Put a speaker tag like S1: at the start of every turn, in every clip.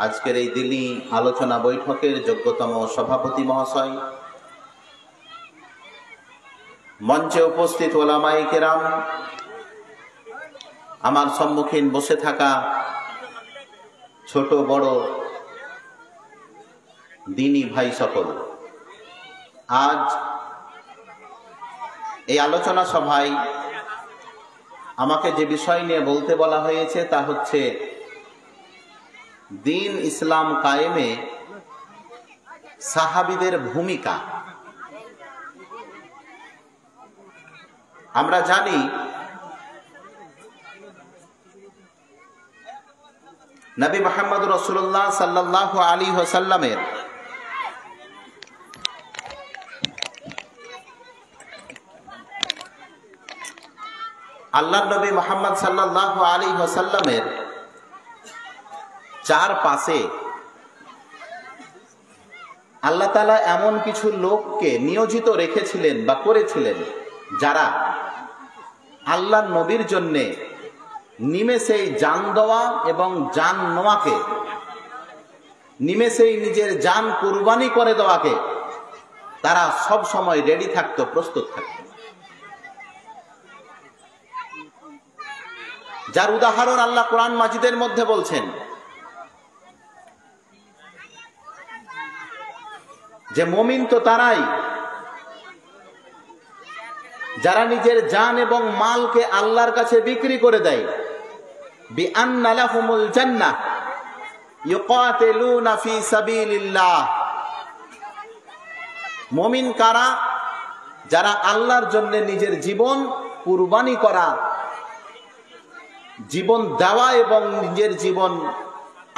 S1: আজকের এই দিনী আলোচনা বৈঠকের যোগ্যতম সভাপতি মহাশয়, মঞ্চে উপস্থিত ওলামায়ে কেরাম, আমার সম্মুখীন বসে থাকা ছোট বড় দিনী ভাই সকল, আজ এই আলোচনা সভায় আমাকে যে বিষয় নিয়ে বলতে বলা হয়েছে তা হচ্ছে দিন ইসলাম কায়েমে সাহাবীদের ভূমিকা। আমরা জানি নবী মুহাম্মদ রাসূলুল্লাহ সাল্লাল্লাহু আলাইহি ওয়াসাল্লামের আল্লাহর নবী মুহাম্মদ সাল্লাল্লাহু আলাইহি ওয়াসাল্লামের চারপাশে আল্লাহ তাআলা এমন কিছু লোককে নিয়োজিত রেখেছিলেন বা করেছিলেন যারা আল্লাহর নবীর জন্য নিমেষেই জান দেওয়া এবং জান নেওয়াকে, নিমেষেই নিজের জান কুরবানি করে দেওয়াকে তারা সব সময় রেডি থাকতো, প্রস্তুত থাকতো। যার উদাহরণ আল্লাহ কোরআন মাজিদের মধ্যে বলছেন যে মুমিন তো তারাই যারা নিজের জান এবং মালকে আল্লাহর কাছে বিক্রি করে দেয়। বিআন্না লাহুমুল জান্নাহ ইউকাতিলুনা ফি সাবিলিল্লাহ। মুমিন কারা? যারা আল্লাহর জন্য নিজের জীবন কুরবানি করা, জীবন দেওয়া এবং নিজের জীবন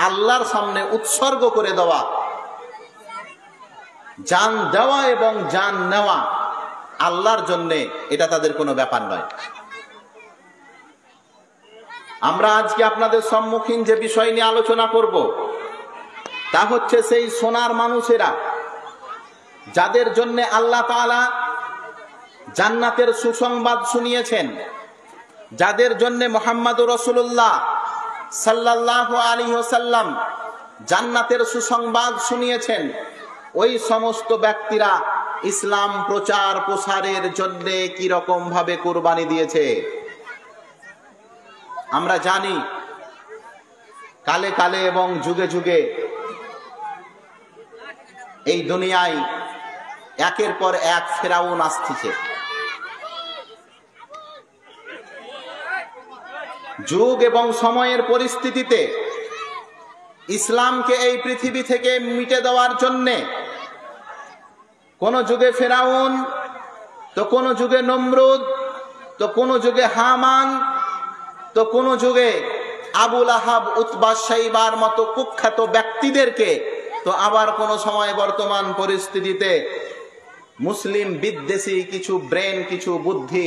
S1: আল্লাহর সামনে উৎসর্গ করে দেওয়া, জান দেওয়া এবং জান নেওয়া আল্লাহর জন্য, এটা তাদের কোনো ব্যাপার নয়। আমরা আজকে আপনাদের সম্মুখীন যে বিষয় নিয়ে আলোচনা করব তা হচ্ছে সেই সোনার মানুষেরা যাদের জন্য আল্লাহ তাআলা জান্নাতের সুসংবাদ শুনিয়েছেন, যাদের জন্য মুহাম্মদুর রাসূলুল্লাহ সাল্লাল্লাহু আলাইহি ওয়াসাল্লাম জান্নাতের সুসংবাদ শুনিয়েছেন। ওই সমস্ত ব্যক্তিরা ইসলাম প্রচার প্রসারের জন্য কি রকম ভাবে কুরবানি দিয়েছে আমরা জানি। কালে কালে এবং যুগে যুগে এই দুনিয়ায় একের পর এক ফেরাউন আসছে। যুগ এবং সময়ের পরিস্থিতিতে ইসলামকে এই পৃথিবী থেকে মিটে দেওয়ার জন্যে কোন যুগে ফেরাউন, তো কোন যুগে নমরুদ, তো কোন যুগে হামান, তো কোন যুগে আবুল আহাব, উতবা, শাইবার মতো কুখ্যাত ব্যক্তিদেরকে, তো আবার কোন সময় বর্তমান পরিস্থিতিতে মুসলিম বিদ্বেষী কিছু ব্রেন, কিছু বুদ্ধি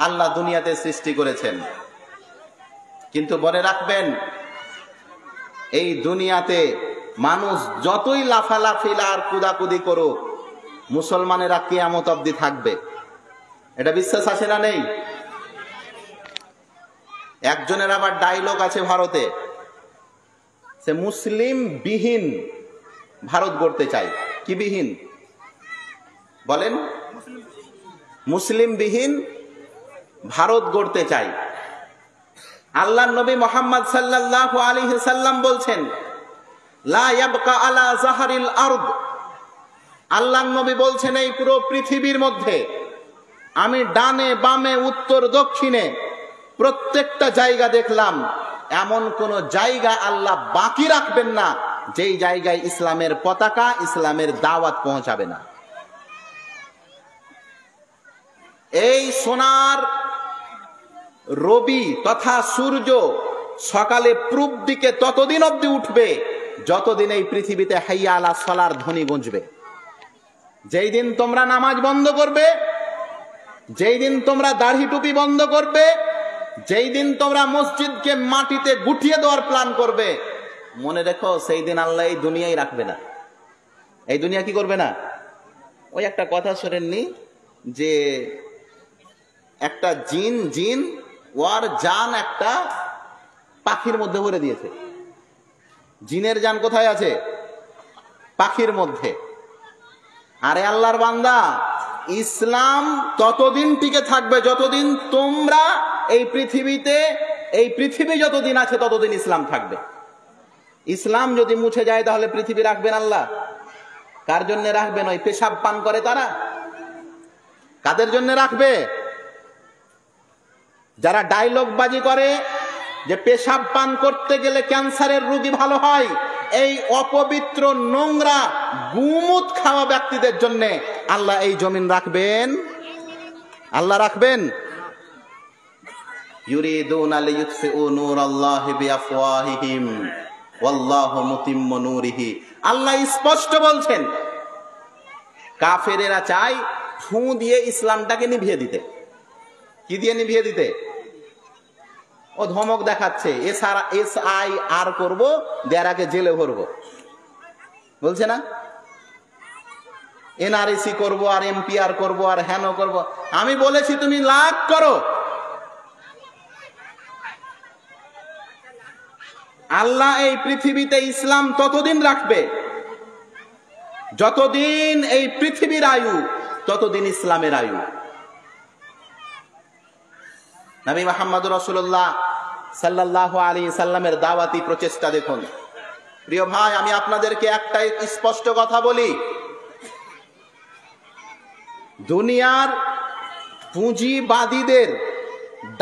S1: আল্লাহ দুনিয়াতে সৃষ্টি করেছেন। কিন্তু মনে রাখবেন, এই দুনিয়াতে মানুষ যতই লাফালাফি আর কুদাকুদি করুক, মুসলমানেরা কিয়ামত অবধি থাকবে। এটা বিশ্বাস আছে না নেই? একজনের আবার ডায়লগ আছে ভারতে, সে মুসলিম বিহীন ভারত গড়তে চায়। কি বিহীন বলেন? মুসলিম বিহীন ভারত গড়তে চায়। আল্লাহর নবী মুহাম্মদ সাল্লাল্লাহু আলাইহি সাল্লাম বলছেন, লা ইয়াবকা আলা যাহরিল আরদ। আল্লাহর নবী বলছেন, এই পুরো পৃথিবীর মধ্যে আমি ডানে বামে উত্তর দক্ষিণে প্রত্যেকটা জায়গা দেখলাম, এমন কোন জায়গা আল্লাহ বাকি রাখবেন না যেই জায়গায় ইসলামের পতাকা, ইসলামের দাওয়াত পৌঁছাবে না। এই সোনার রবি তথা সূর্য সকালে পূর্ব দিকে ততদিন অবধি উঠবে যতদিন এই পৃথিবীতে হাইয়া আলা সালার ধ্বনি গুঁজবে। যেই দিন তোমরা নামাজ বন্ধ করবে, যেই দিন তোমরা দাড়ি টুপি বন্ধ করবে, যেই দিন তোমরা মসজিদকে মাটিতে গুটিয়ে দেওয়ার প্ল্যান করবে, মনে রেখো সেই দিন আল্লাহ এই দুনিয়াই রাখবে না। এই দুনিয়া কি করবে না? ওই একটা কথা শোনেননি যে একটা জিন ওর জান একটা পাখির মধ্যে ভরে দিয়েছে। জিনের জান কোথায় আছে? পাখির মধ্যে। আরে আল্লাহর বান্দা, ইসলাম ততদিন টিকে থাকবে যতদিন তোমরা এই পৃথিবীতে, এই পৃথিবী যতদিন আছে ততদিন ইসলাম থাকবে। ইসলাম যদি মুছে যায় তাহলে পৃথিবী রাখবেন আল্লাহ? কার জন্য রাখবেন? ওই পেশাব পান করে তারা? কাদের জন্য রাখবে? যারা ডায়লগ বাজি করে যে পেশাব পান করতে গেলে ক্যান্সারের রোগী ভালো হয়, এই অপবিত্র নোংরা গুমুত খাওয়া ব্যক্তিদের জন্য আল্লাহ এই জমিন রাখবেন? আল্লাহ রাখবেন? ইউরিদুনা লিইউতফিউ নূরাল্লাহি বিআফওয়াহিহিম ওয়াল্লাহু মুতিম্মু নূরিহি। আল্লাহ স্পষ্ট বলছেন, কাফেরেরা চায় ফু দিয়ে ইসলামটাকে নিভিয়ে দিতে। কি দিয়ে নিভিয়ে দিতে? ও ধমক দেখাচ্ছে, SIR করবো, দেয়ারাকে জেলে ভরবো, বলছে না? NRC করবো, আর MPR করবো, আর হেন করবো। আমি বলেছি তুমি লাখ করো, আল্লাহ এই পৃথিবীতে ইসলাম ততদিন রাখবে যতদিন এই পৃথিবীর আয়ু, ততদিন ইসলামের আয়ু। নবী মুহাম্মদুর রাসূলুল্লাহ সাল্লাল্লাহু আলাইহি সাল্লামের দাওয়াতি প্রচেষ্টা দেখুন। প্রিয় ভাই, আমি আপনাদেরকে একটাই স্পষ্ট কথা বলি, দুনিয়ার পুঁজিবাদীদের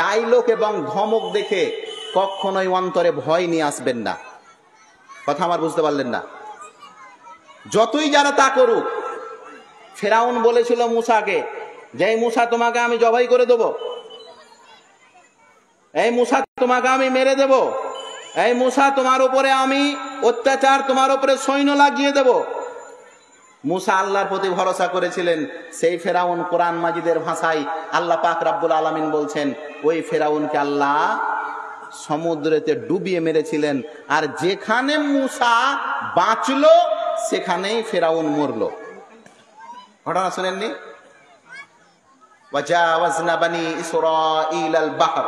S1: ডায়লগ এবং ধমক দেখে কখনোই অন্তরে ভয় নিয়ে আসবেন না। কথা আমার বুঝতে পারলেন না? যতই যারা তা করুক, ফেরাউন বলেছিল মূসাকে যে এই মূসা তোমাকে আমি জবাই করে দেব, এই মূসা তোমাকে আমি মেরে দেব, এই মূসা তোমার উপরে আমি অত্যাচার, তোমার উপরে সৈন্য লাগিয়ে দেব। মূসা আল্লাহর প্রতি ভরসা করেছিলেন। সেই ফেরাউন, কোরআন মাজিদের ভাষায় আল্লাহ পাক রব্বুল আলামিন বলছেন, ওই ফেরাউনকে আল্লাহ সমুদ্রেতে ডুবিয়ে মেরেছিলেন। আর যেখানে মূসা বাঁচলো সেখানেই ফেরাউন মরলো। ঘটনা শুনেননি? ওয়াজাওয়াজনা বানি ইসরাঈলাল বাহর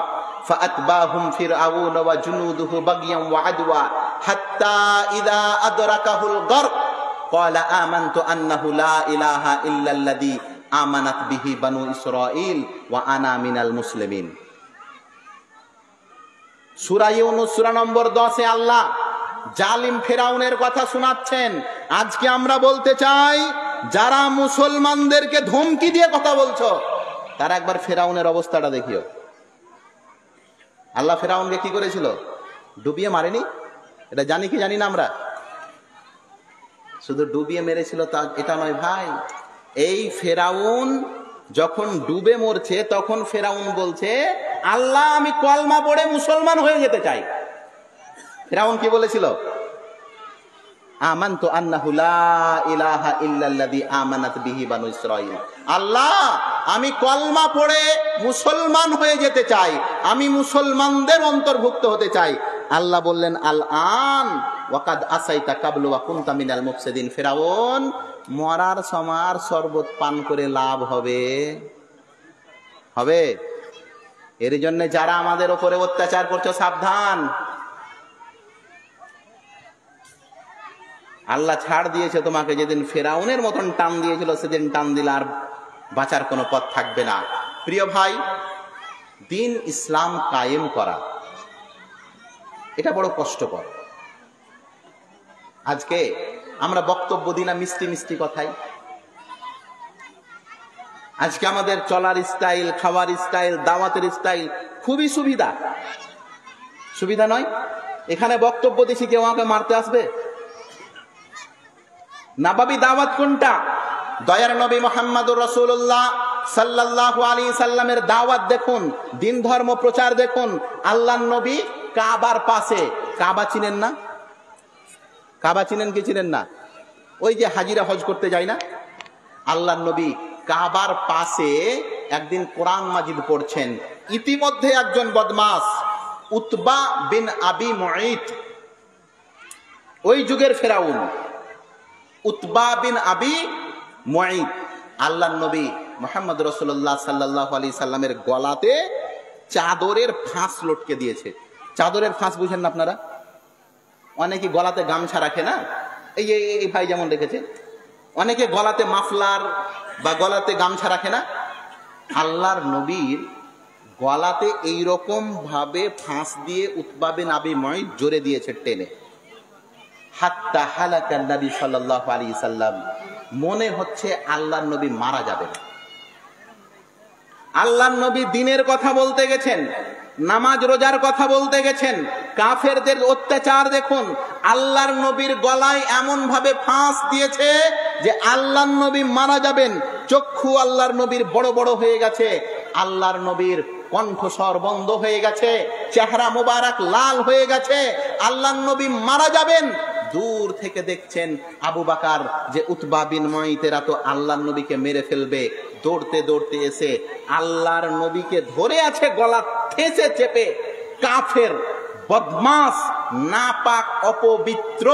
S1: ফাআতবাহুম ফিরআউন ওয়া জুনুদুহু বাগিয়ান ওয়া আদওয়া হাত্তা ইযা আদরাকাহুল গরক ক্বালা আমানতু আন্নাহু লা ইলাহা ইল্লাল্লাযী আমানাত বিহি বানু ইসরাঈল ওয়া আনা মিনাল মুসলিমিন। সূরা ইউনূস সূরা নম্বর 10-এ আল্লাহ জালিম ফেরাউনের কথা শোনাচ্ছেন। আজকে আমরা বলতে চাই, যারা মুসলমানদেরকে ধমকি দিয়ে কথা বলছো, তারা একবার ফেরাউনের অবস্থাটা দেখিও। আল্লাহ ফেরাউনকে কি করেছিল? ডুবিয়ে মারেনি? এটা জানি কি জানি না আমরা? শুধু ডুবিয়ে মেরেছিল তা এটা নয় ভাই। এই ফেরাউন যখন ডুবে মরছে, তখন ফেরাউন বলছে, আল্লাহ আমি কলমা পড়ে মুসলমান হয়ে যেতে চাই। ফেরাউন কি বলেছিল? আমানতু আন্নাহু লা ইলাহা ইল্লাল্লাযী আমানাত বিহি বানু ইসরাঈল। আল্লাহ আমি কলমা পড়ে মুসলমান হয়ে যেতে চাই, আমি মুসলমানদের অন্তর্ভুক্ত হতে চাই। আল্লাহ বললেন, আল আন ওয়াকাদ আসাইতা কাবলু ওয়া কুনতা মিনাল মুফসিদিন। ফেরাউন, মরার সমার শরবত পান করে লাভ হবে? হবে? এর জন্য যারা আমাদের উপরে অত্যাচার করছে, সাবধান। আল্লাহ ছাড় দিয়েছে তোমাকে। যেদিন ফেরাউনের মতন টান দিয়েছিল, সেদিন টান দিলে আর বাঁচার কোনো পথ থাকবে না। প্রিয় ভাই, দিন ইসলাম কায়েম করা এটা বড় কষ্টকর। আজকে আমরা বক্তব্য দিই না মিষ্টি মিষ্টি কথাই। আজকে আমাদের চলার স্টাইল, খাওয়ার স্টাইল, দাওয়াতের স্টাইল খুবই সুবিধা। সুবিধা নয়? এখানে বক্তব্য দিছি, কেউ আমাকে মারতে আসবে? নববী দাওয়াত কোনটা? দয়ার নবী মুহাম্মদুর রাসূলুল্লাহ সাল্লাল্লাহু আলাইহি সাল্লামের দাওয়াত দেখুন, দিন ধর্ম প্রচার দেখুন। আল্লাহর নবী কাবার পাশে, কাবা চিনেন না? কাবা চিনেন কি চিনেন না? ওই যে হাজিরা হজ করতে যায় না, আল্লাহর নবী কাবার পাশে একদিন কোরআন মাজিদ পড়ছেন। ইতিমধ্যে একজন বদমাস, উতবা বিন আবি মুঈত, ওই যুগের ফেরাউন উতবা বিন আবি মুঈত, আল্লাহর নবী মুহাম্মদ রাসূলুল্লাহ সাল্লাল্লাহু আলাইহি সাল্লামের গলাতে চাদরের ফাঁস লটকে দিয়েছে। চাদরের ফাঁস বুঝেন না আপনারা? অনেকে গলাতে গামছা রাখে না, এই ভাই যেমন রেখেছে, অনেকে গলাতে মাফলার বা গলাতে গামছা রাখে না। আল্লাহর নবীর গলাতে এইরকম ভাবে ফাঁস দিয়ে উতবা বিন আবি মুঈত জোরে দিয়েছে টেনে, হাত্তা হালাকান নবী সাল্লাল্লাহু আলাইহি সাল্লাম, মনে হচ্ছে আল্লাহর নবী মারা যাবেন। আল্লাহর নবী দ্বীনের কথা বলতে গেছেন, নামাজ রোজার কথা বলতে গেছেন, কাফেরদের অত্যাচার দেখুন, আল্লাহর নবীর গলায় এমন ভাবে ফাঁস দিয়েছে যে আল্লাহর নবী মারা যাবেন। চক্ষু আল্লাহর নবীর বড় বড় হয়ে গেছে, আল্লাহর নবীর কণ্ঠস্বর বন্ধ হয়ে গেছে, চেহারা মোবারক লাল হয়ে গেছে, আল্লাহর নবী মারা যাবেন। দূর থেকে দেখছেন আবু বকর যে উতবা বিন মুঈতেরা তো আল্লাহর নবীকে মেরে ফেলবে, দৌড়তে দৌড়তে এসে আল্লাহর নবীকে ধরে আছে গলা ঠেসে চেপে। কাফের, বদমাস, নাপাক, অপবিত্র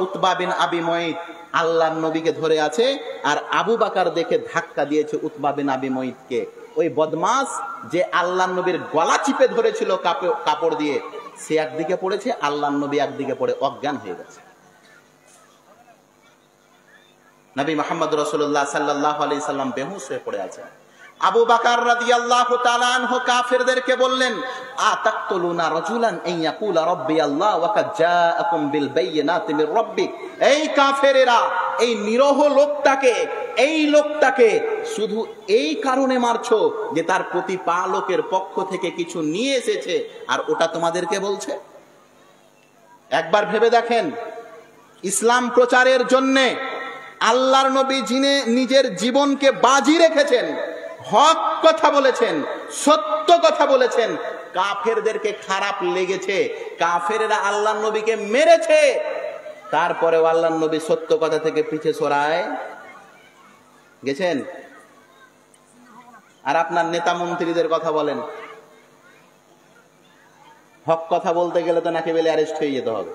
S1: উতবা বিন আবি মুঈত আল্লাহর নবীকে ধরে আছে, আর আবু বকর দেখে ধাক্কা দিয়েছে উতবা বিন আবি মুঈতকে। ওই বদমাস যে আল্লাহর নবীর গলা চিপে ধরেছিল কাপড় দিয়ে, সে একদিকে পড়েছে, আল্লাহর নবী একদিকে পড়ে অজ্ঞান হয়ে গেছে। নবী মুহাম্মদ রাসূলুল্লাহ সাল্লাল্লাহু আলাইহি সাল্লাম বেহুশ হয়ে পড়ে আছেন। আবু বকর রাদিয়াল্লাহু তাআলা আনহু কাফেরদেরকে বললেন, আতাকতুলুনা রাজুলান আন ইয়াকুলা রাব্বি আল্লাহ ওয়া কাদ জাআকুম বিল বাইয়িনাতি মির রাব্বিক। এই কাফেরেরা এই নিরহ লোকটাকে শুধু এই কারণে মারছো যে তার প্রতিপালকের পক্ষ থেকে কিছু নিয়ে এসেছে, আর ওটা তোমাদেরকে বলছে? একবার ভেবে দেখেন, ইসলাম প্রচারের জন্য আল্লাহর নবী যিনি নিজের জীবনকে বাজি রেখেছেন, হক কথা বলেছেন, সত্য কথা বলেছেন, কাফেরদেরকে খারাপ লেগেছে, কাফেররা আল্লাহর নবীকে মেরেছে, তারপরেও আল্লাহর নবী সত্য কথা থেকে পিছে সরায় গেছেন। আর আপনার নেতা মন্ত্রীদের কথা বলেন, হক কথা বলতে গেলে তো নাকি বেলে অ্যারেস্ট হয়ে যেতে হবে।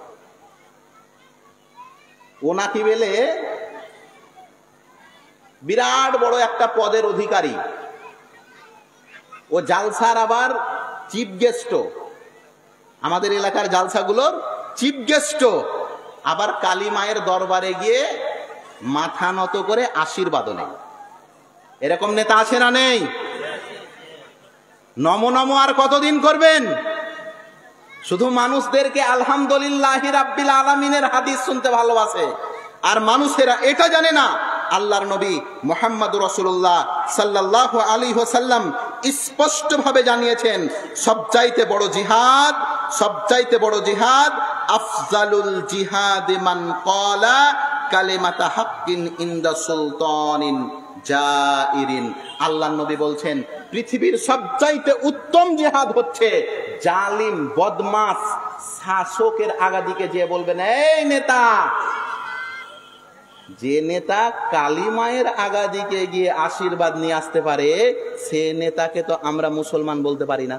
S1: ও নাকি বেলে বিরাট বড় একটা পদের অধিকারী, ও জালসার আবার চিফ গেস্ট, আমাদের এলাকার জালসাগুলোর চিফ গেস্ট, আবার কালী মায়ের দরবারে গিয়ে মাথা নত করে আশীর্বাদও নেই। এরকম নেতা আছে না নেই? নমো নমো আর কতদিন করবেন? শুধু মানুষদেরকে আলহামদুলিল্লাহি রাব্বিল আলামিনের হাদিস শুনতে ভালোবাসে, আর মানুষেরা এটা জানে না আল্লাহর নবী মুহাম্মদুর রাসূলুল্লাহ সাল্লাল্লাহু আলাইহি ওয়াসাল্লাম স্পষ্ট ভাবে জানিয়েছেন, সবচাইতে বড় জিহাদ আফজালুল জিহাদ মান ক্বালা কালিমাতা হাক্কিন ইনদা সুলতানিন জাইরিন। আল্লাহর নবী বলছেন, পৃথিবীর সবচাইতে উত্তম জিহাদ হচ্ছে জালিম বদমাস শাসকের আগাদিকে যে বলবেন, এই নেতা, যে নেতা কালী মায়ের আগাদিকে গিয়ে আশীর্বাদ নিয়ে আসতে পারে, সে নেতাকে তো আমরা মুসলমান বলতে পারি না।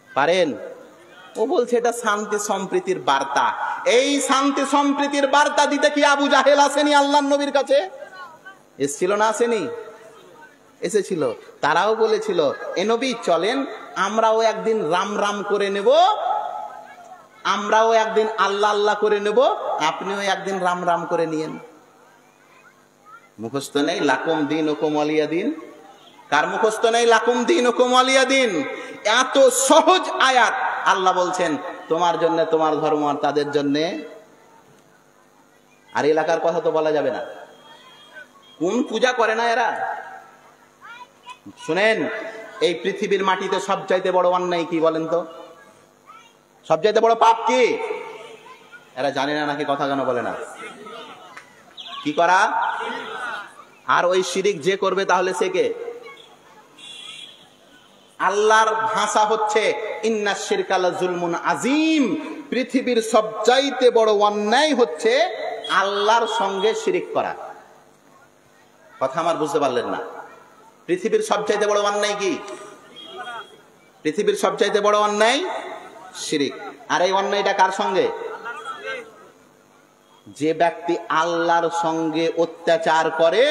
S1: পারেন? ও বলছে এটা শান্তি সম্প্রীতির বার্তা। এই শান্তি সম্প্রীতির বার্তা দিতে কি আবু জাহেল আসেনি আল্লাহর নবীর কাছে? এসেছিল না? আসেনি? এসেছিল। তারাও বলেছিল, এ নবী চলেন, আমরাও একদিন রাম রাম করে নেব, আমরাও একদিন আল্লাহ আল্লাহ করে নেব, আপনিও একদিন রাম রাম করে নিয়েন। মুখস্থ নেই লাকুম দীনুকুম ওয়ালিয়া দিন? কার মুখস্থ নেই লাকুম দীনুকুম ওয়ালিয়া দিন? এত সহজ আয়াত আল্লাহ বলছেন, তোমার জন্য তোমার ধর্ম আর তাদের জন্য। আর এলাকার কথা তো বলা যাবে না, কোন পূজা করে না এরা। শুনেন, এই পৃথিবীর মাটিতে সবচাইতে বড় অন্যায় কি বলেন তো? সবচাইতে বড় পাপ কি? এরা জানে না নাকি? কথা কেন বলে না? কি করা? আর ওই শিরিক যে করবে তাহলে সে কে? আল্লাহর ভাষা হচ্ছে ইন্নাশ শিরকা লাযুলমুন আযীম। পৃথিবীর সবচাইতে বড় অন্যায় হচ্ছে আল্লাহর সঙ্গে শিরিক করা। কথা আমার বুঝতে পারলেন না? পৃথিবীর সবচাইতে বড় অন্যায় কি? পৃথিবীর সবচাইতে বড় অন্যায় শিরিক। আর এই অন্যায়টা কার সঙ্গে? যে ব্যক্তি আল্লাহর সঙ্গে অত্যাচার করে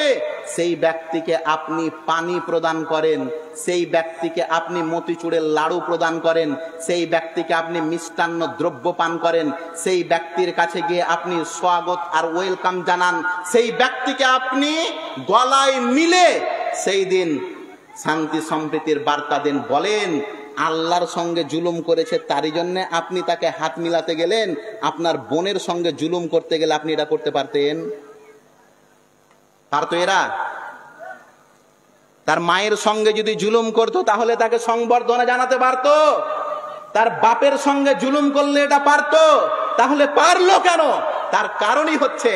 S1: সেই ব্যক্তিকে আপনি পানি প্রদান করেন, সেই ব্যক্তিকে আপনি মতিচুরের লাড়ু প্রদান করেন, সেই ব্যক্তিকে আপনি মিষ্টান্ন দ্রব্য পান করেন, সেই ব্যক্তির কাছে গিয়ে আপনি স্বাগত আর ওয়েলকাম জানান, সেই ব্যক্তিকে আপনি গলায় মিলে সেই দিন শান্তি সম্প্রীতির বার্তা দেন। বলেন আল্লাহর সঙ্গে জুলুম করেছে তারই জন্য আপনি তাকে হাত মিলাতে গেলেন? আপনার বোনের সঙ্গে জুলুম করতে গেলে আপনি এটা করতে পারতেন? পারতো এরা? তার মায়ের সঙ্গে যদি জুলুম করতো তাহলে তাকে সংবর্ধনা জানাতে পারতো? তার বাপের সঙ্গে জুলুম করলে এটা পারতো? তাহলে পারলো কেন? তার কারণই হচ্ছে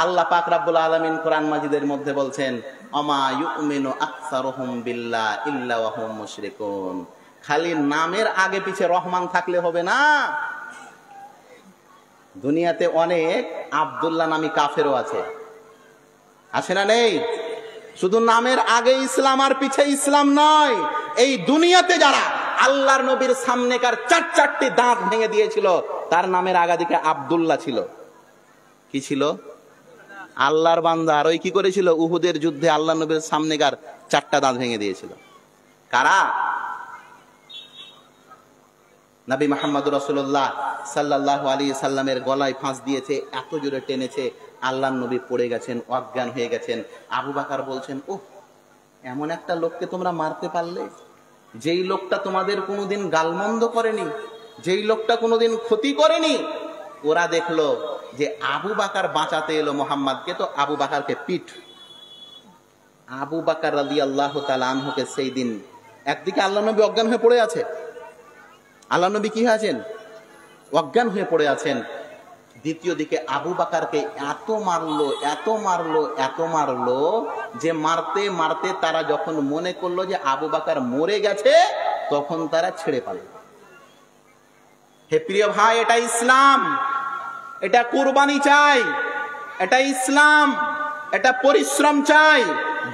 S1: আল্লাহ পাক রব্বুল আলামিন কোরআন মাজিদের মধ্যে বলছেন, আমা ইউমিনু আকসারুহুম বিল্লাহ ইল্লা ওয়া হুম মুশরিকুন। খালি নামের আগে পিছে রহমান থাকলে হবে না। দুনিয়াতে অনেক আব্দুল্লাহ নামী কাফেরও আছে, আছে না নেই? শুধু নামের আগে ইসলাম আর পিছে ইসলাম নয়, এই দুনিয়াতে যারা আল্লাহর নবীর সামনেকার চারটি দাঁত ভেঙে দিয়েছিল তার নামের আগাদিকে আব্দুল্লাহ ছিল। কি ছিল? আল্লাহর বান্দা। আর ওই কি করেছিল? উহুদের যুদ্ধে আল্লাহ নবীর সামনেকার 4টা দাঁত ভেঙে দিয়েছিল। কারা? নবী মুহাম্মদ রাসূলুল্লাহ সাল্লাল্লাহু আলাইহি সাল্লামের গলায় ফাঁস দিয়েছে, এত জোরে টেনেছে আল্লাহর নবী পড়ে গেছেন, অজ্ঞান হয়ে গেছেন। আবু বকর বলছেন, ওহ, এমন একটা লোককে তোমরা মারতে পারলে, যেই লোকটা তোমাদের কোনোদিন গালমন্দ করেনি, যেই লোকটা কোনোদিন ক্ষতি করেনি। ওরা দেখলো যে আবু বকর বাঁচাতে এলো মুহাম্মদকে, তো আবু বকরকে পিঠ। আবু বকর রাদিয়াল্লাহু তাআলা আনহুকে সেই দিন একদিকে আল্লাহ নবী অজ্ঞান হয়ে পড়ে আছে, আল্লাহ নবী কি আছেন? অজ্ঞান হয়ে পড়ে আছেন। দ্বিতীয় দিকে আবু বকরকে এত মারলো, এত মারলো, এত মারলো যে মারতে মারতে তারা যখন মনে করলো যে আবু বকর মরে গেছে, তখন তারা ছেড়ে পারল। হে প্রিয় ভাই, এটা ইসলাম, এটা কুরবানি চাই, এটা ইসলাম, এটা পরিশ্রম চাই।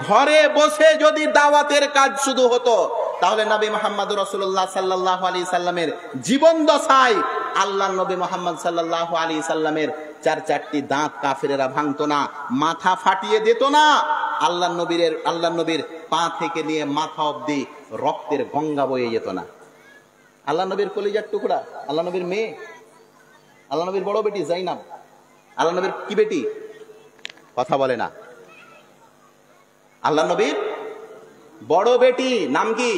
S1: ঘরে বসে যদি দাওয়াতের কাজ শুধু হতো তাহলে নবী মুহাম্মদ রাসূলুল্লাহ সাল্লাল্লাহু আলাইহি সাল্লামের জীবন দশায় আল্লাহ নবী মুহাম্মদ সাল্লাল্লাহু আলাইহি সাল্লামের 4টি দাঁত কাফেরেরা ভাঙতো না, মাথা ফাটিয়ে দিত না। আল্লাহ নবীর পা থেকে নিয়ে মাথা অবধি রক্তের গঙ্গা বয়ে যেত না। আল্লাহ নবীর কলিজার টুকরা, আল্লাহ নবীর মেয়ে, আল্লাহ নবীর বড় বেটি জাইনাব। আল্লাহ নবীর কি বেটি? কথা বলে না। আল্লাহ নবীর বড় বেটি নাম কি?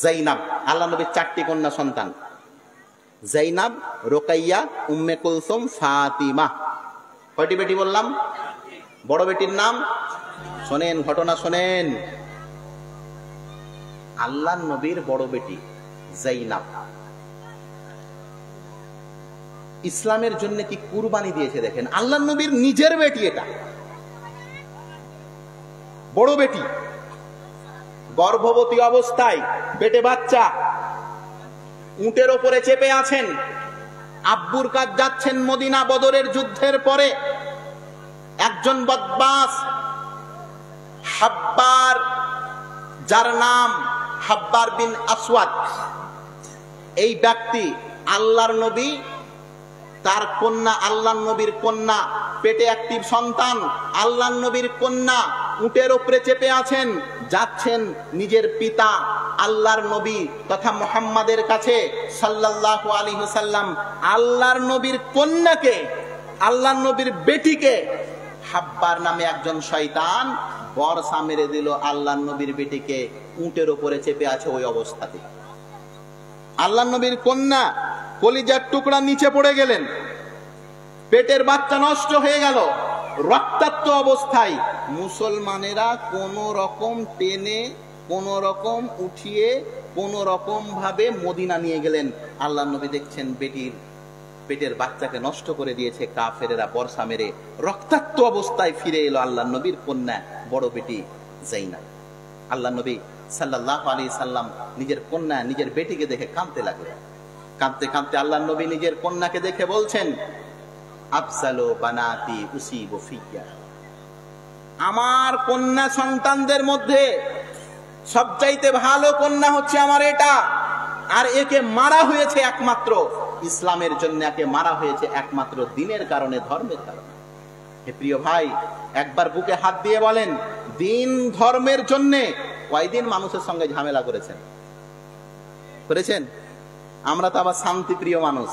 S1: জাইনাব। আল্লাহ নবীর 4টি কন্যা সন্তান, জাইনাব, রোকাইয়া, উম্মে কুলসুম, ফাতিমা। কয়টি বেটি বললাম? বড় বেটির নাম শোনেন, ঘটনা শোনেন। আল্লাহ নবীর বড় বেটি জাইনাব ইসলামের জন্য কি কুরবানি দিয়েছে দেখেন। আল্লাহ নবীর নিজের বেটি, এটা বড় বেটি, গর্ভবতী অবস্থায় পেটে বাচ্চা, উটের ওপরে চেপে আছেন, আব্বুর কাজ যাচ্ছেন মদিনা বদরের যুদ্ধের পরে। একজন বদমাস হাব্বার, যার নাম হাব্বার বিন আসওয়াদ, এই ব্যক্তি আল্লাহর নবী, তার কন্যা, আল্লাহর নবীর কন্যা, পেটে একটি সন্তান, আল্লাহর নবীর কন্যা উটের উপরে চেপে আছেন, যাচ্ছেন নিজের পিতা আল্লাহর নবী তথা মুহাম্মাদের কাছে সাল্লাল্লাহু আলাইহি ওয়াসাল্লাম। আল্লাহর নবীর কন্যাকে, আল্লাহর নবীর বেটিকে হাব্বার নামে একজন শয়তান বর্ষা মেরে দিল। আল্লাহর নবীর বেটিকে উটের উপরে চেপে আছে ওই অবস্থাতে। আল্লাহর নবীর কন্যা কলিজার টুকরা নিচে পড়ে গেলেন, পেটের বাচ্চা নষ্ট হয়ে গেল, রক্তাক্ত অবস্থায়। মুসলমানেরা কোন রকম টেনে, কোন রকম উঠিয়ে, কোন রকম ভাবে মদিনা নিয়ে গেলেন। আল্লাহ নবী দেখছেন বেটির পেটের বাচ্চাকে নষ্ট করে দিয়েছে কাফেরেরা বর্ষা মেরে। রক্তাক্ত অবস্থায় ফিরে এলো আল্লাহ নবীর কন্যা বড় বেটি জাইনাব। আল্লাহ নবী সাল্লাল্লাহু আলাইহি সাল্লাম নিজের কন্যা, নিজের বেটিকে দেখে কাঁদতে লাগলেন। কাঁদতে কাঁদতে আল্লাহ নবী নিজের কন্যাকে দেখে বলছেন, আফসালু বানাতি উসিবু ফিয়া, আমার কন্যা সন্তানদের মধ্যে সবচাইতে ভালো কন্যা হচ্ছে আমার এটা। আর একে মারা হয়েছে একমাত্র ইসলামের জন্য, একে মারা হয়েছে একমাত্র দ্বীনের কারণে, ধর্মের কারণে। হে প্রিয় ভাই, একবার বুকে হাত দিয়ে বলেন, দিন ধর্মের জন্য কয়দিন মানুষের সঙ্গে ঝামেলা করেছেন? আমরা তো আবার শান্তিপ্রিয় মানুষ।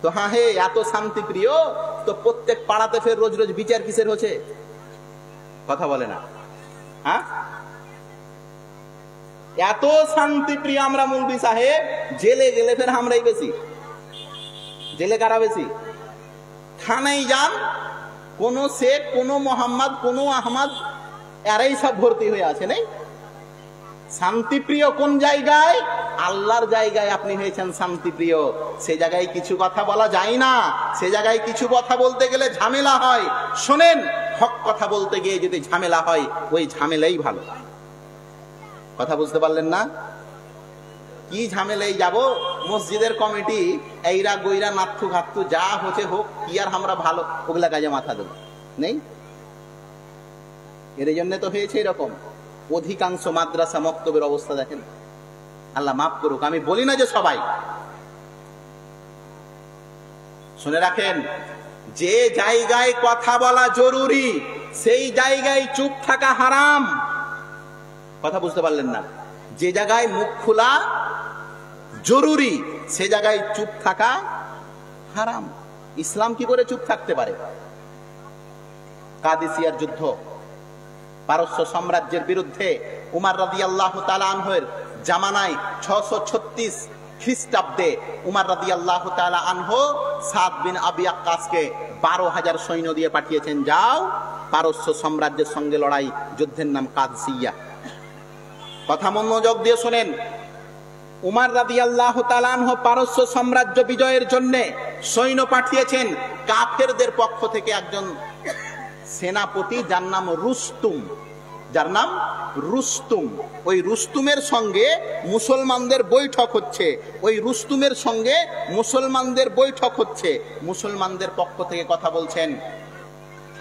S1: তো হ্যাঁ হে, এত শান্তিপ্রিয় তো প্রত্যেক পাড়াতে ফের রোজ রোজ বিচার কিসের হচ্ছে? কথা বলে না। হ্যাঁ, এত শান্তিপ্রিয় আমরা মৌলভী সাহেব, জেলে গেলে ফের আমরাই বেশি। জেলে কারা বেশি? থানায় যান, কোন শেখ, কোন মোহাম্মদ, কোন আহমদ, এরাই সব ভর্তি হয়ে আছে। নেই শান্তিপ্রিয় কোন জায়গায়? আল্লাহর জায়গায় আপনি হয়েছেন শান্তিপ্রিয়। সে জায়গায় কিছু কথা বলা যায় না, সে জায়গায় কিছু কথা বলতে গেলে ঝামেলা হয়। শোনেন, হক কথা বলতে গিয়ে যদি ঝামেলা হয়, ওই ঝামেলাই ভালো। কথা বুঝতে পারলেন না? কি ঝামেলাই যাব? মসজিদের কমিটি এইরা গইরা নাথু ঘাত্তু যা হচ্ছে হোক, কি আর আমরা ভালো ওগুলা কাজে মাথা দেব? নেই। এর জন্য তো হয়েছে এরকম। অধিকাংশ মাদ্রাসা মক্তবের অবস্থা দেখেন। আল্লাহ মাফ করুক, আমি বলি না যে সবাই। শুনে রাখেন, যে জায়গায় কথা বলা জরুরি সেই জায়গায় চুপ থাকা হারাম। কথা বুঝতে পারলেন না? যে জায়গায় মুখ খোলা জরুরি সে জায়গায় চুপ থাকা হারাম। ইসলাম কি করে চুপ থাকতে পারে? কাদিসিয়ার যুদ্ধ, পারস্য সাম্রাজ্যের বিরুদ্ধে উমর রাদিয়াল্লাহু তাআলা আনহুর জামানায় 636 খ্রিস্টাব্দে উমর রাদিয়াল্লাহু তাআলা আনহু সাদ বিন আবি ওয়াক্কাসকে 12,000 সৈন্য দিয়ে পাঠিয়েছেন, যাও পারস্য সাম্রাজ্যের সঙ্গে লড়াই। যুদ্ধের নাম কাদসিয়া। কথা মনোযোগ দিয়ে শোনেন, উমর রাদিয়াল্লাহু তাআলা আনহু পারস্য সাম্রাজ্য বিজয়ের জন্য সৈন্য পাঠিয়েছেন। কাফেরদের পক্ষ থেকে একজন সেনাপতি, যার নাম রুস্তুম, যার নাম রুস্তুম। ওই রুস্তুমের সঙ্গে মুসলমানদের বৈঠক হচ্ছে। ওই রুস্তুমের সঙ্গে মুসলমানদের বৈঠক হচ্ছে। মুসলমানদের পক্ষ থেকে কথা বলছেন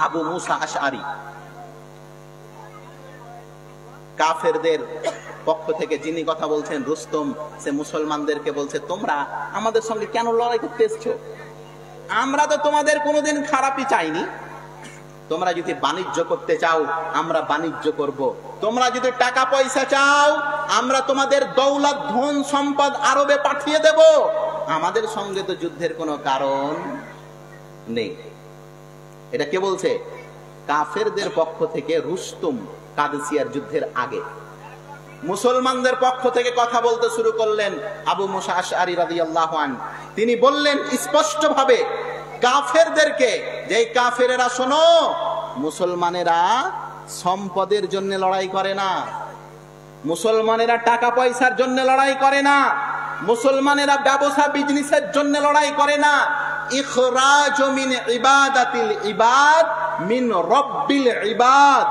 S1: আবু মুসা আশআরি। কাফেরদের পক্ষ থেকে যিনি কথা বলছেন রুস্তম, সে মুসলমানদেরকে বলছে, তোমরা আমাদের সঙ্গে কেন লড়াই করতে এসছো? আমরা তো তোমাদের কোনোদিন খারাপই চাইনি। তোমরা যদি বাণিজ্য করতে চাও আমরা বাণিজ্য করব। তোমরা যদি টাকা পয়সা চাও আমরা তোমাদের দৌলত ধন সম্পদ আরবে পাঠিয়ে দেব। আমাদের সঙ্গে তো যুদ্ধের কোনো কারণ নেই। এটা কে বলছে? কাফেরদের পক্ষ থেকে রুস্তুম, কাদেসিয়ার যুদ্ধের আগে। মুসলমানদের পক্ষ থেকে কথা বলতে শুরু করলেন আবু মুসা আশআরি রাদিয়াল্লাহু আনহু। তিনি বললেন স্পষ্টভাবে কাফেরদেরকে, যে কাফেরেরা শোনো, মুসলমানেরা সম্পদের জন্য লড়াই করে না, মুসলমানেরা টাকা পয়সার জন্য লড়াই করে না, মুসলমানেরা ব্যবসা বিজনেসের জন্য লড়াই করে না। ইখরাজু মিন ইবাদাতিল ইবাদ মিন রব্বিল ইবাদ।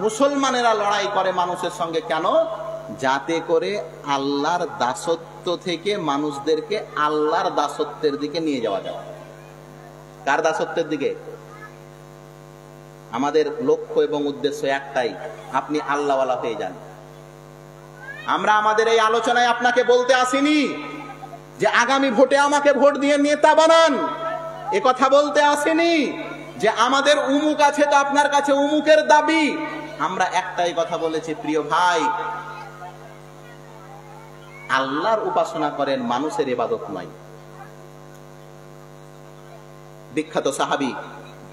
S1: মুসলমানেরা লড়াই করে মানুষের সঙ্গে কেন? যাতে করে আল্লাহর দাসত্ব থেকে মানুষদেরকে আল্লাহর দাসত্বের দিকে নিয়ে যাওয়া যায়। কার দাসত্বের দিকে? আমাদের লক্ষ্য এবং উদ্দেশ্য একটাই, আপনি আল্লাহওয়ালা হয়ে যান। আমরা আমাদের এই আলোচনায় আপনাকে বলতে আসিনি যে আগামী ভোটে আমাকে ভোট দিয়ে নেতা বানান। এ কথা বলতে আসিনি যে আমাদের উমুক আছে তো আপনার কাছে উমুকের দাবি। আমরা একটাই কথা বলেছি, প্রিয় ভাই, আল্লাহর উপাসনা করেন, মানুষের ইবাদত নয়। বিখ্যাত সাহাবী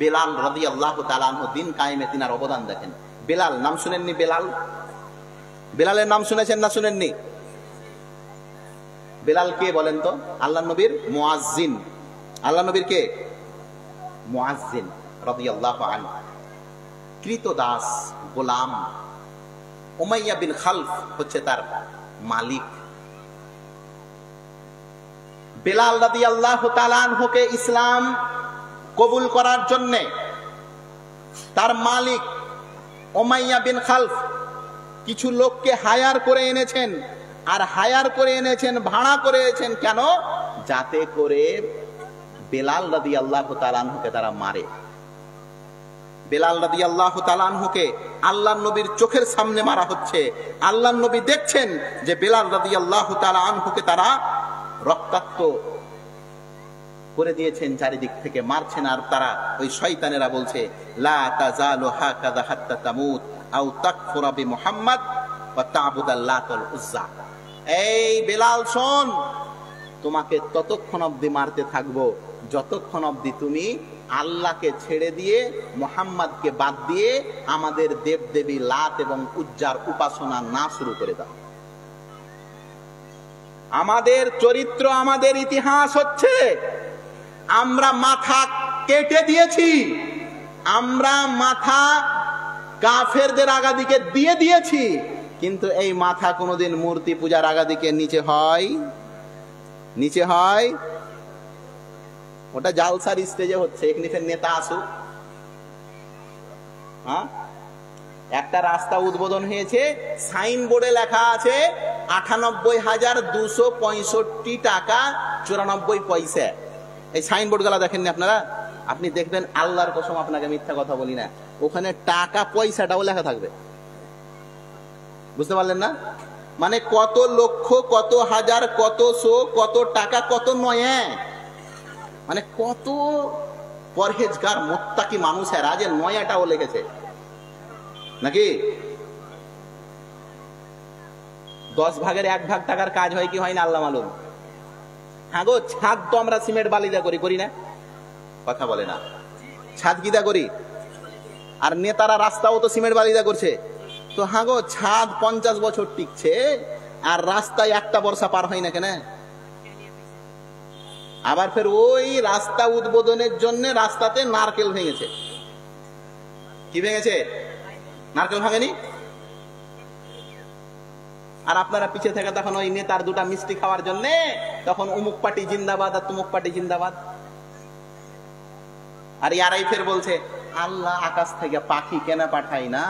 S1: বেলাল রাদিয়াল্লাহু তাআলা আনহু, দিন কায়েমে তিনার অবদান দেখেন। বেলাল নাম শুনেননি? বেলাল, বেলালের নাম শুনেছেন না শুনেননি? বেলাল কে বলেন তো? আল্লাহর নবীর মুয়াজ্জিন। আল্লাহর নবীর কে? মুয়াজ্জিন রাদিয়াল্লাহু আনহু। কৃতদাস, গোলাম। উমাইয়া বিন খালফ হচ্ছে তার মালিক। বেলাল রাদিয়াল্লাহু তাআলা আনহুকে ইসলাম কবুল করার জন্য তার মালিক উমাইয়া বিন খালফ কিছু লোককে হায়ার করে এনেছেন। আর হায়ার করে এনেছেন, ভাড়া করে এনেছেন কেন? যাতে করে বেলাল রাদিয়াল্লাহু তাআলা আনহুকে তারা মারে। বেলাল রাদিয়াল্লাহু তাআলা আনহুকে আল্লাহর নবীর চোখের সামনে মারা হচ্ছে। আল্লাহর নবী দেখছেন যে বেলাল রাদিয়াল্লাহু তাআলা আনহুকে তারা রক্তাক্ত করে দিয়েছেন, চারিদিক থেকে মারছেন, আর তারা ওই শয়তানেরা বলছে লা তাজালু হাকাযা হাত্তা তামুত আও তাকফুরা বিমুহাম্মাদ ওয়া তা'বুদাল লাত ওয়াল উজ্জা। এই বেলাল শোন, তোমাকে ততক্ষণ অবধি মারতে থাকবো যতক্ষণ অবধি তুমি আল্লাহকে ছেড়ে দিয়ে মুহাম্মাদকে বাদ দিয়ে আমাদের দেবদেবী লাত এবং উজ্জার উপাসনা না শুরু করে দাও। আমাদের চরিত্র, আমাদের ইতিহাস হচ্ছে আমরা মাথা কেটে দিয়েছি, আমরা মাথা কাফেরদের আগাদিকে দিয়ে দিয়েছি, কিন্তু এই মাথা কোনোদিন মূর্তি পূজার আগাদিকে নিচে হয়? নিচে হয়? ওটা জালসার স্টেজে হচ্ছে, এখানে নেতা আসুক। হ্যাঁ, একটা রাস্তা উদ্বোধন হয়েছে, সাইনবোর্ডে লেখা আছে 98,265 টাকা 94 পয়সা। এই সাইনবোর্ড গুলা দেখেননি আপনারা? আপনি দেখবেন, আল্লাহর কসম আপনাকে মিথ্যা কথা বলি না, ওখানে টাকা পয়সাটাও লেখা থাকবে। বুঝতে পারলেন না? মানে কত লক্ষ, কত হাজার, কত শো, কত টাকা, কত নয়, মানে কত পরহেজগার মুত্তাকি মানুষেরা যে নয়াটাও লেগেছে নাকি? 10 ভাগের 1 ভাগ টাকার কাজ হয় কি হয় না আল্লাহ মালুম। হ্যাঁ গো, ছাদ তো আমরা সিমেন্ট বালিদা করি না? কথা বলে না, ছাদ কিদা করি? আর নেতারা রাস্তাও তো সিমেন্ট বালিদা করছে। তো হ্যাঁ গো, ছাদ 50 বছর টিকছে, আর রাস্তায় একটা বর্ষা পার হয় না কেন? আবার ফের ওই রাস্তা উদ্বোধনের জন্য রাস্তাতে নারকেল ভেঙেছে। কি ভেঙেছে? নারকেল ভাঙেনি? আর আপনারা পিছে থেকে তখন ওই নেতার দুটা মিষ্টি খাওয়ার জন্য তখন অমুক পার্টি জিন্দাবাদ আর তুমুক পার্টি জিন্দাবাদ। আর ইয়ারাই ফের বলছে আল্লাহ আকাশ থেকে পাখি কেন পাঠাই না,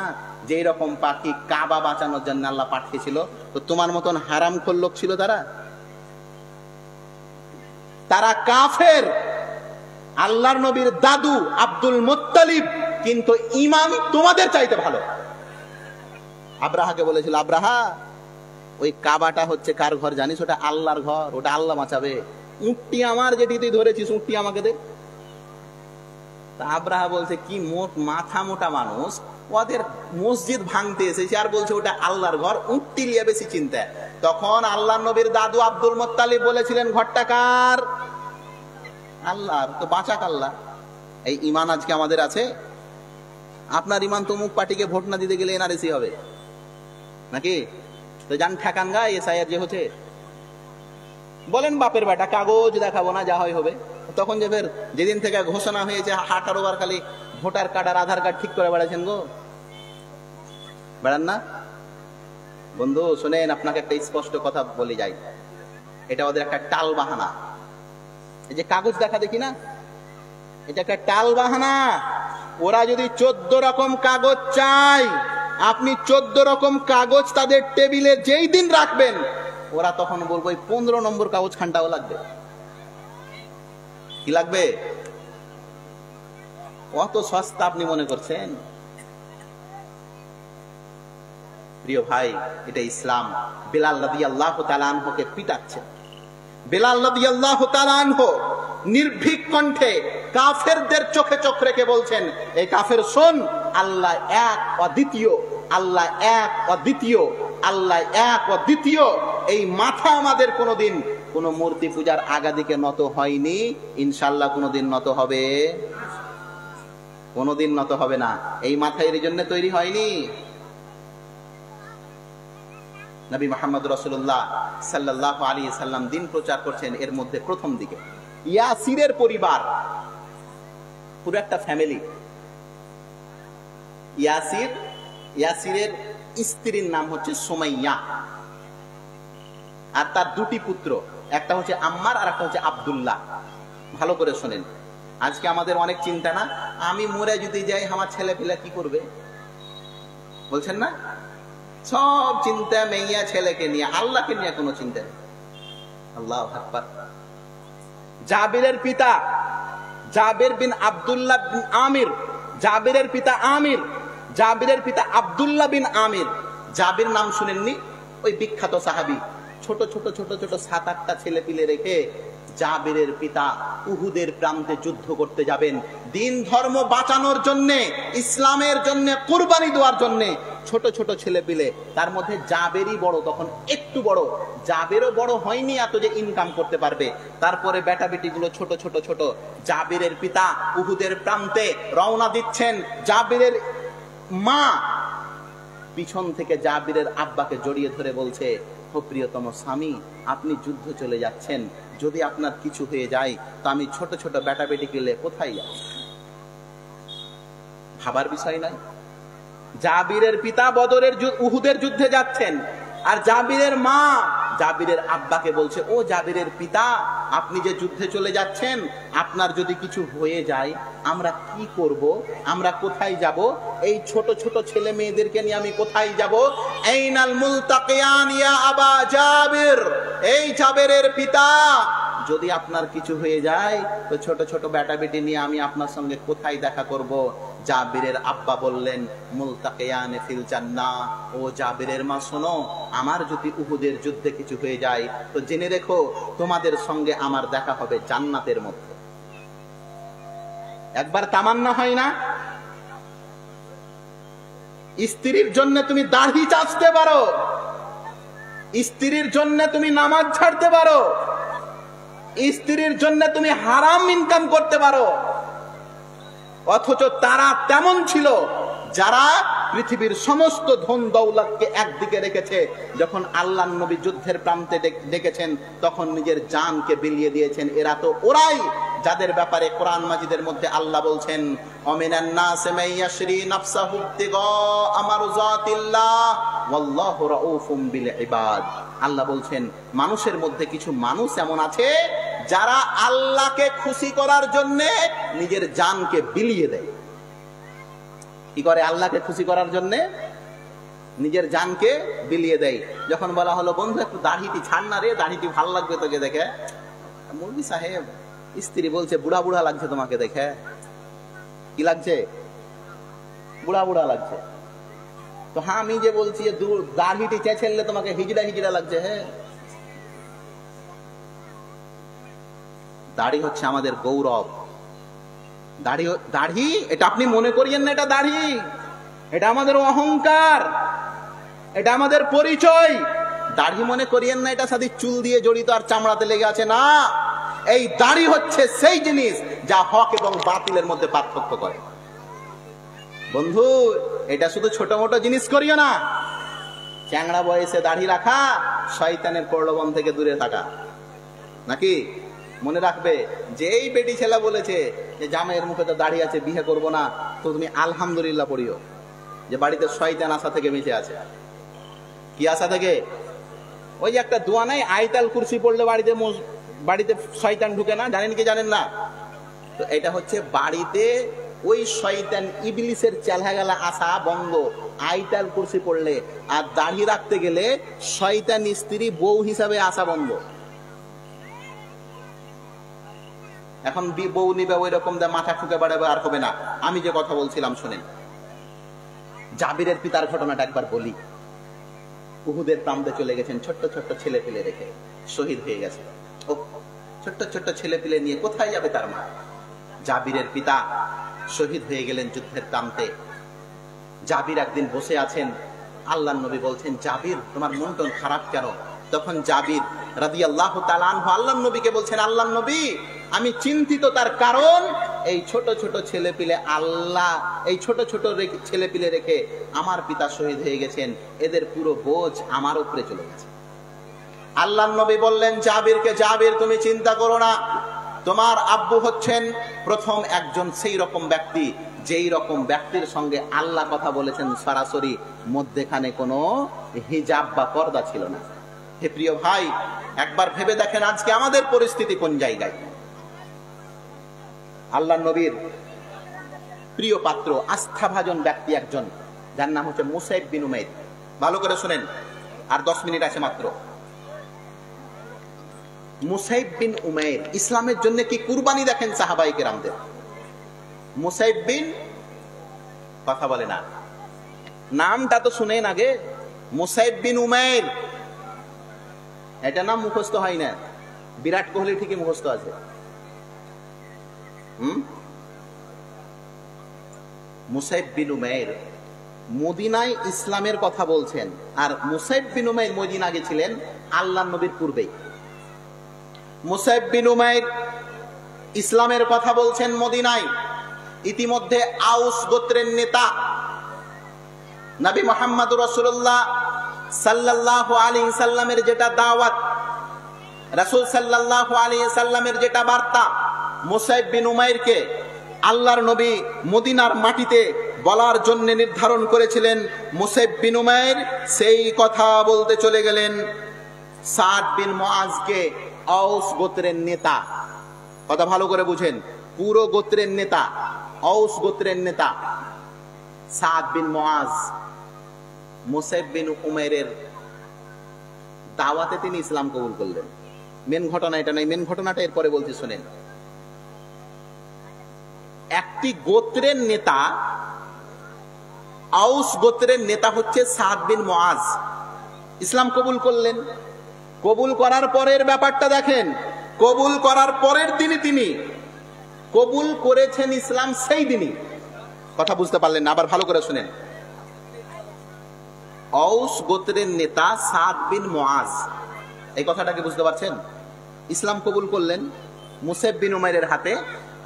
S1: যে রকম পাখি কাবা বাঁচানোর জন্য আল্লাহ পাঠিয়েছিল। তো তোমার মতন হারামখোর লোক ছিল তারা? তারা কাফের। আল্লাহর নবীর দাদু আব্দুল মুত্তালিব কিন্তু ঈমান তোমাদের চাইতে ভালো। আব্রাহাকে বলেছিল, আব্রাহা ওই কাবাটা হচ্ছে কার ঘর জানিস? ওটা আল্লাহর ঘর, ওটা আল্লাহ বাঁচাবে। উটটি আমার, যেটি তুই ধরেছিস, উটটি আমাকে দে। তা আব্রাহা বলছে, কি মাথা মোটা মানুষ, ওদের মসজিদ ভাঙতে এসেছে আর বলছে ওটা আল্লাহর ঘর, উটটি লিয়ে বেশি চিন্তা। তখন আল্লাহ নবীর দাদু আব্দুল মুত্তালিব বলেছিলেন, ঘরটা কার? আল্লাহর। তো বাঁচাক আল্লাহ। এই ঈমান আজকে আমাদের আছে? আপনার ঈমান তো মুখ পার্টিকে ভোট না দিতে গেলে এনআরসি হবে নাকি? তো যান ঠেকান গা, এসআইআর যে হচ্ছে, বলেন বাপের বেটা কাগজ দেখাবো না, যা হয় হবে। তখন যে ফের যেদিন থেকে ঘোষণা হয়েছে 18 বার খালি ভোটার কার্ড আর আধার কার্ড ঠিক করে বেড়াচ্ছেন গো, বেড়ান না? বন্ধু শোনেন, আপনাকে একটা স্পষ্ট কথা বলে যাই, এটা ওদের একটা টাল বাহানা। এই যে কাগজ দেখা দেখি না, এটা একটা টাল বাহানা। ওরা যদি 14 রকম কাগজ চায়, আপনি 14 রকম কাগজ তাদের টেবিলে যেই দিন রাখবেন, ওরা তখন বলবো 15 নম্বর কাগজ খানটাও লাগবে। কি লাগবে? অত সস্তা আপনি মনে করছেন? প্রিয় ভাই, এটা ইসলাম। বেলাল রাদিয়াল্লাহু তাআলা আনহুকে পিটাচ্ছে। বেলাল রাদিয়াল্লাহু তাআলা আনহু নির্ভীক কণ্ঠে কাফেরদের চোখে চোখ রেখে বলছেন, এই কাফের শোন, আল্লাহ এক অদ্বিতীয়, আল্লাহ এক অদ্বিতীয়, আল্লাহ এক অদ্বিতীয়। এই মাথা আমাদের কোনোদিন কোন মূর্তি পূজার আগাদিকে নত হয়নি, ইনশাআল্লাহ কোনোদিন নত হবে? কোনোদিন নত হবে না। এই মাথা এর জন্য তৈরি হয়নি। নবী মুহাম্মদ রাসূলুল্লাহ সাল্লাল্লাহু আলাইহি সাল্লাম দিন প্রচার করছেন, এর মধ্যে প্রথম দিকে ইয়াসিরের পরিবার, পুরো একটা ফ্যামিলি। ইয়াসিরের স্ত্রীর নাম হচ্ছে সুমাইয়া, আর তার দুটি পুত্র, একটা হচ্ছে আম্মার আর একটা হচ্ছে আব্দুল্লাহ। ভালো করে শোনেন, আজকে আমাদের অনেক চিন্তা না, আমি মরে যদি যাই আমার ছেলে পেলে কি করবে, বলছেন না? সব চিন্তা মেইয়া ছেলেকে নিয়ে, আল্লাহকে নিয়ে কোনো চিন্তা নেই। আল্লাহু আকবার। জাবিরের পিতা জাবির বিন আব্দুল্লাহ বিন আমির, জাবিরের পিতা আমির, জাবিরের পিতা আব্দুল্লাহ বিন আমির। জাবির নাম শুনেননি? ওই বিখ্যাত সাহাবী, ছোট ছোট ছোট ছোট 7-8টা ছেলে পিলে রেখে জাবিরের পিতা উহুদের প্রান্তে যুদ্ধ করতে যাবেন, দিন ধর্ম বাঁচানোর জন্য, ইসলামের জন্য, কুরবানি দেওয়ার জন্য। ছোট ছোট ছেলে পিলে, তার মধ্যে জাবেরই বড়, তখন একটু বড়, জাবেরও বড় হয়নি এত যে ইনকাম করতে পারবে। তারপরে বেটা বেটি গুলো ছোট ছোট ছোট। জাবিরের পিতা উহুদের প্রান্তে রওনা দিচ্ছেন। জাবিরের মা পিছন থেকে জাবিরের আব্বাকে জড়িয়ে ধরে বলছে, ও প্রিয়তম স্বামী, আপনি যুদ্ধ চলে যাচ্ছেন, যদি আপনার কিছু হয়ে যায় তো আমি ছোট ছোট বেটা বেটি গেলে কোথায় যাব? ভাবার বিষয় নয়। জাবিরের পিতা বদরের উহুদের যুদ্ধে যাচ্ছেন, আর জাবিরের মা জাবিরের আব্বাকে বলছে, ও জাবিরের পিতা, আপনি যে যুদ্ধে চলে যাচ্ছেন, আপনার যদি কিছু হয়ে যায় আমরা কি করব? আমরা কোথায় যাব? এই ছোট ছোট ছেলে মেয়েদেরকে নিয়ে আমি কোথায় যাব? আইনাল মুলতাকিয়ান ইয়া আবা জাবির, এই জাবিরের পিতা, যদি আপনার কিছু হয়ে যায় তো ছোট ছোট বেটা বেটি নিয়ে আমি আপনার সঙ্গে কোথায় দেখা করব? জাবিরের আব্বা বললেন, মুলতাকিয়ানে ফিল জান্নাহ, ও জাবিরের মা শোনো, আমার যদি উহুদের যুদ্ধে কিছু হয়ে যায় তো জেনে রেখো, তোমাদের সঙ্গে আমার দেখা হবে জান্নাতের মধ্যে। একবার তামান্না হয় না? স্ত্রীর জন্য তুমি দাড়ি চাচতে পারো, স্ত্রীর জন্য তুমি নামাজ ছাড়তে পারো, স্ত্রীর জন্য তুমি হারাম ইনকাম করতে পারো, অথচ তারা তেমন ছিল যারা পৃথিবীর সমস্ত ধন দৌলতকে একদিকে রেখেছে, যখন আল্লাহর নবী যুদ্ধের প্রান্তে ডেকেছেন তখন নিজের জানকে বিলিয়ে দিয়েছেন। এরা তো ওরাই যাদের ব্যাপারে কোরআন মাজিদের মধ্যে আল্লাহ বলছেন, অমিনান নাসি মান ইয়াশরি নাফসাহু ইবতিগা মারযাতিল্লাহ ওয়াল্লাহু রাউফুম বিল ইবাদ। আল্লাহ বলছেন, মানুষের মধ্যে কিছু মানুষ এমন আছে যারা আল্লাহকে খুশি করার জন্য নিজের জানকে বিলিয়ে দেয়। কি করে? আল্লাহকে খুশি করার জন্য নিজের জানকে বিলিয়ে দেয়। যখন বলা হলো, বন্ধু একটু দাড়িটি ছাড় না রে, দাড়িটি ভাল লাগবে তোকে দেখে, মৌলভী সাহেব স্ত্রী বলছে, বুড়া বুড়া লাগছে তোমাকে দেখে। কি লাগছে? বুড়া বুড়া লাগছে। তো হ্যাঁ, আমি যে বলছি দাড়িটি চেঁচেললে তোমাকে হিজড়া হিজড়া লাগছে। হ্যাঁ, দাড়ি হচ্ছে আমাদের গৌরব। দাড়ি এটা আপনি মনে করিয়েন না এটা দাড়ি, এটা আমাদের অহংকার, এটা আমাদের পরিচয়। দাড়ি মনে করিয়েন না এটা সাথে চুল দিয়ে জড়িত আর চামড়াতে লেগে আছে, না। এই দাড়ি হচ্ছে সেই জিনিস যা হক এবং বাতিলের মধ্যে পার্থক্য করে। বন্ধু, এটা শুধু ছোট মোটো জিনিস করিও না। চ্যাংড়া বয়সে দাড়ি রাখা শয়তানের প্রলোভন থেকে দূরে থাকা, নাকি? মনে রাখবে, যেই বেটি ছেলে বলেছে যে জামাইয়ের মুখে তো দাড়ি আছে, বিয়ে করবো না, তো তুমি আলহামদুলিল্লাহ পড়িও যে বাড়িতে শয়তান আশা থেকে বেঁচে আছে। কি আশা থেকে? ওই যে একটা দোয়া নাই, আয়াতুল কুরসি পড়লে বাড়িতে শয়তান ঢুকে না, জানেন কি জানেন না? তো এটা হচ্ছে বাড়িতে ওই শয়তান ইবলিসের চেলা আশা বন্ধ আয়াতুল কুরসি পড়লে। আর দাড়ি রাখতে গেলে শয়তান স্ত্রী বউ হিসাবে আশা বন্ধ। এখন বউ নিবে ওই রকম মাথা ঠুকে বাড়াবে, আর হবে না। আমি যে কথা বলছিলাম শোনেন, জাবিরের পিতার ঘটনাটা একবার বলি। উহুদের প্রান্তে চলে গেছেন, ছোট্ট ছোট্ট ছেলে পেলে রেখে শহীদ হয়ে গেছে। ও ছোট্ট ছোট্ট ছেলে পেলে নিয়ে কোথায় যাবে তার মা? জাবিরের পিতা শহীদ হয়ে গেলেন যুদ্ধের প্রান্তে। জাবির একদিন বসে আছেন, আল্লাহর নবী বলছেন, জাবির তোমার মন টন খারাপ কেন? তখন জাবির রাদিয়াল্লাহু তাআলা আনহু আল্লাহর নবীকে বলছেন, আল্লাহর নবী, আমি চিন্তিত, তার কারণ এই ছোট ছোট ছেলে পিলে এই ছোট ছোট ছেলে পিলে রেখে আমার পিতা শহীদ হয়ে গেছেন, এদের পুরো বোঝ আমার উপরে চলে গেছে। আল্লাহর নবী বললেন জাবিরকে, জাবির তুমি চিন্তা করো না, তোমার আব্বু হচ্ছেন প্রথম একজন সেই রকম ব্যক্তি যেই রকম ব্যক্তির সঙ্গে আল্লাহ কথা বলেছেন সরাসরি, মধ্যেখানে কোনো হিজাব বা পর্দা ছিল না। হে প্রিয় ভাই, একবার ভেবে দেখেন আজকে আমাদের পরিস্থিতি কোন জায়গায়। আল্লাহর নবীর প্রিয় পাত্র, আস্থাভাজন ব্যক্তি একজন, যার নাম হচ্ছে মুসাইব বিন উমাইর। ভালো করে শুনেন, আর 10 মিনিট আছে মাত্র। মুসাইব বিন উমাইর ইসলামের জন্য কি কুরবানি দেখেন সাহাবায়ে কেরামদের। মুসাইব বিন, কথা বলে না, নামটা তো শুনেন আগে। মুসাইব বিন উমাইর, এটা নাম মুখস্থ হয় না। বিরাট কোহলি ঠিকই মুখস্থ আছে। মুসাইব বিন উমাইর মদিনায় ইসলামের কথা বলছেন, আর মুসাইব বিন উমাইর মদিনা গেছিলেন আল্লাহর নবীর পূর্বেই। মুসাইব বিন উমাইর ইসলামের কথা বলছেন মদিনায়। ইতিমধ্যে আউস গোত্রের নেতা নবী মুহাম্মদ রাসূলুল্লাহ সাল্লাল্লাহু আলাইহি সাল্লামের যেটা দাওয়াত, রাসূল সাল্লাল্লাহু আলাইহি সাল্লামের যেটা বার্তা, মুসাইব বিন উমাইরকে আল্লাহর নবী মদিনার মাটিতে বলার জন্য নির্ধারণ করেছিলেন। মুসাইব বিন উমাইর সেই কথা বলতে চলে গেলেন সাদ বিন মুআজকে, আউস গোত্রের নেতা। কথা ভালো করে বুঝেন, পুরো গোত্রের নেতা, আউস গোত্রের নেতা সাদ বিন মুআজ মুসাইব বিন উমাইরের দাওয়াতে তিনি ইসলাম কবুল করলেন। মেন ঘটনা এটা নাই, মেন ঘটনাটা এরপরে বলছি শুনেন। একটি গোত্রের নেতা, আউস গোত্রের নেতা হচ্ছে সাদ বিন মুআজ, ইসলাম কবুল করলেন। কবুল করার পরের ব্যাপারটা দেখেন, কবুল করার পরের দিনই তিনি কবুল করেছেন ইসলাম, সেই দিনই। কথা বুঝতে পারলেন না? আবার ভালো করে শুনেন। আউস গোত্রের নেতা সাদ বিন মুআজ, এই কথাটাকে বুঝতে পারছেন? ইসলাম কবুল করলেন মুসাইব বিন উমাইরের হাতে,